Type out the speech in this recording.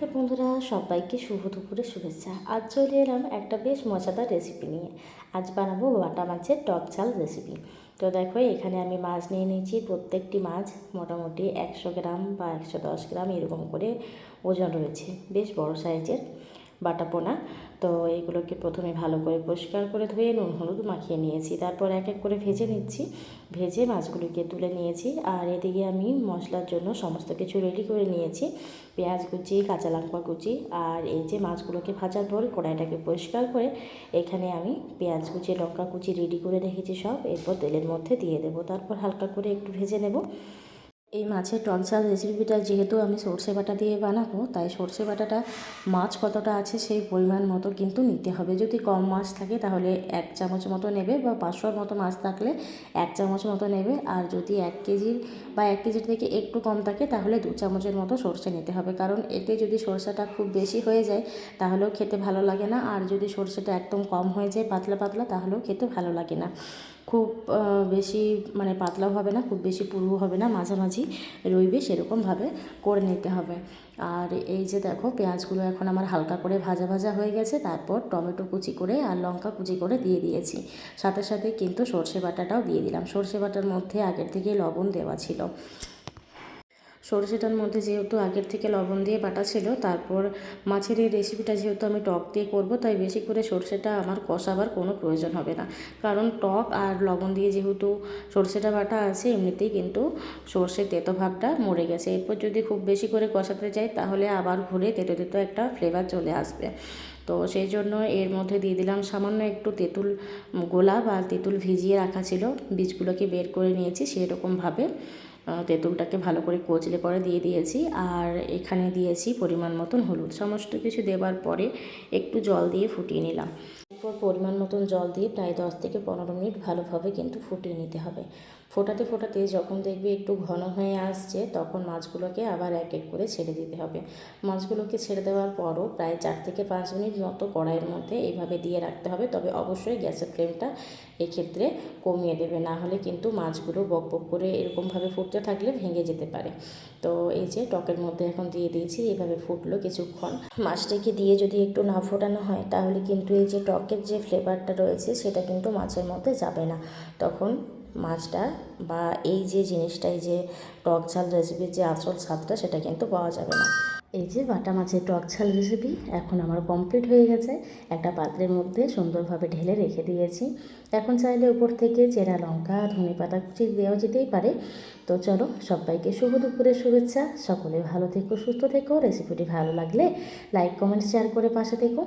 তো বন্ধুরা, সবাইকে শুভ দুপুরে শুভেচ্ছা। আজ চলে এলাম একটা বেশ মজাদার রেসিপি নিয়ে। আজ বানাবো বাটা মাছের টক ঝাল রেসিপি। তো দেখো, এখানে আমি মাছ নিয়ে নিয়েছি। প্রত্যেকটি মাছ মোটামুটি 100 গ্রাম বা 110 গ্রাম এরকম করে ওজন রয়েছে, বেশ বড় সাইজের বাটা পোনা। তো এইগুলোকে প্রথমে ভালো করে পরিষ্কার করে ধুয়ে নুন হলুদ মাখিয়ে নিয়েছি। তারপর এক এক করে ভেজে নিচ্ছি। ভেজে মাছগুলোকে তুলে নিয়েছি। আর এদিকে আমি মশলার জন্য সমস্ত কিছু রেডি করে নিয়েছি। পেঁয়াজ কুচি, কাঁচা লঙ্কা কুচি, আর এই যে মাছগুলোকে ভাজার পর কড়াইটাকে পরিষ্কার করে এখানে আমি পেঁয়াজ কুচি, লঙ্কা কুচি রেডি করে রেখেছি সব। এরপর তেলের মধ্যে দিয়ে দেবো। তারপর হালকা করে একটু ভেজে নেব। এই মাছের টক ঝাল রেসিপিটা যেহেতু আমি সর্ষে বাটা দিয়ে বানাবো, তাই সর্ষে বাটাটা মাছ কতটা আছে সেই পরিমাণ মতো কিন্তু নিতে হবে। যদি কম মাছ থাকে তাহলে 1 চামচ মতো নেবে, বা 500 মতো মাছ থাকলে 1 চামচ মতো নেবে। আর যদি 1 কেজির বা 1 কেজির থেকে একটু কম থাকে তাহলে 2 চামচের মতো সর্ষে নিতে হবে। কারণ এতে যদি সর্ষেটা খুব বেশি হয়ে যায় তাহলেও খেতে ভালো লাগে না, আর যদি সর্ষেটা একদম কম হয়ে যায় পাতলা পাতলা তাহলেও খেতে ভালো লাগে না। খুব বেশি মানে পাতলাও হবে না, খুব বেশি পুরু হবে না, মাঝামাঝি রইবে সেরকমভাবে করে নিতে হবে। আর এই যে দেখো, পেঁয়াজগুলো এখন আমার হালকা করে ভাজা ভাজা হয়ে গেছে। তারপর টমেটো কুচি করে আর লঙ্কা কুচি করে দিয়ে দিয়েছি। সাথে সাথে কিন্তু সর্ষে বাটাটাও দিয়ে দিলাম। সর্ষে বাটার মধ্যে আগের থেকে লবণ দেওয়া ছিল। সরষেটার মধ্যে যেহেতু আগের থেকে লবণ দিয়ে বাটা ছিল, তারপর মাছের এই রেসিপিটা যেহেতু আমি টক দিয়ে করব, তাই বেশি করে সরষেটা আমার কষাবার কোনো প্রয়োজন হবে না। কারণ টক আর লবণ দিয়ে যেহেতু সরষেটা বাটা আছে, এমনিতেই কিন্তু সরষের তেতো ভাবটা মরে গেছে। এরপর যদি খুব বেশি করে কষাতে যাই তাহলে আবার ঘুরে তেতো তেতো একটা ফ্লেভার চলে আসবে। তো সেই জন্য এর মধ্যে দিয়ে দিলাম সামান্য একটু তেঁতুল গোলা বা তেঁতুল ভিজিয়ে রাখা ছিল, বীজগুলোকে বের করে নিয়েছি সেরকমভাবে তেঁতুলটাকে ভালো করে কচলে পরে দিয়ে দিয়েছি। আর এখানে দিয়েছি পরিমাণ মতন হলুদ। সমস্ত কিছু দেওয়ার পরে একটু জল দিয়ে ফুটিয়ে নিলাম। এরপর পরিমাণ মতন জল দিয়ে প্রায় 10 থেকে 15 মিনিট ভালোভাবে কিন্তু ফুটিয়ে নিতে হবে। ফোটাতে ফোটাতে যখন দেখবে একটু ঘন হয়ে আসছে, তখন মাছগুলোকে আবার এক এক করে ছেড়ে দিতে হবে। মাছগুলোকে ছেড়ে দেওয়ার পরও প্রায় 4 থেকে 5 মিনিট মতো কড়াইয়ের মধ্যে এইভাবে দিয়ে রাখতে হবে। তবে অবশ্যই গ্যাসের ফ্লেমটা এক্ষেত্রে কমিয়ে দেবে, না হলে কিন্তু মাছগুলো বক বক করে এরকমভাবে ফুটতে থাকলে ভেঙে যেতে পারে। তো এই যে টকের মধ্যে এখন দিয়ে দিয়েছি, এইভাবে ফুটলো কিছুক্ষণ। মাছটাকে দিয়ে যদি একটু না ফোটানো হয় তাহলে কিন্তু এই যে টকের যে ফ্লেভারটা রয়েছে সেটা কিন্তু মাছের মধ্যে যাবে না। তখন মাছটা বা এই যে জিনিসটা, এই যে টক ঝাল রেসিপির যে আসল স্বাদটা সেটা কিন্তু পাওয়া যাবে না। এই যে বাটা মাছের টক ঝাল রেসিপি এখন আমার কমপ্লিট হয়ে গেছে। একটা পাত্রের মধ্যে সুন্দরভাবে ঢেলে রেখে দিয়েছি। এখন চাইলে উপর থেকে চেরা লঙ্কা, ধনেপাতা কুচি দেওয়া যেতেই পারে। তো চলো, সবাইকে শুভ দুপুরের শুভেচ্ছা। সকলে ভালো থেকো, সুস্থ থেকো। রেসিপিটি ভালো লাগলে লাইক কমেন্ট শেয়ার করে পাশে থেকো।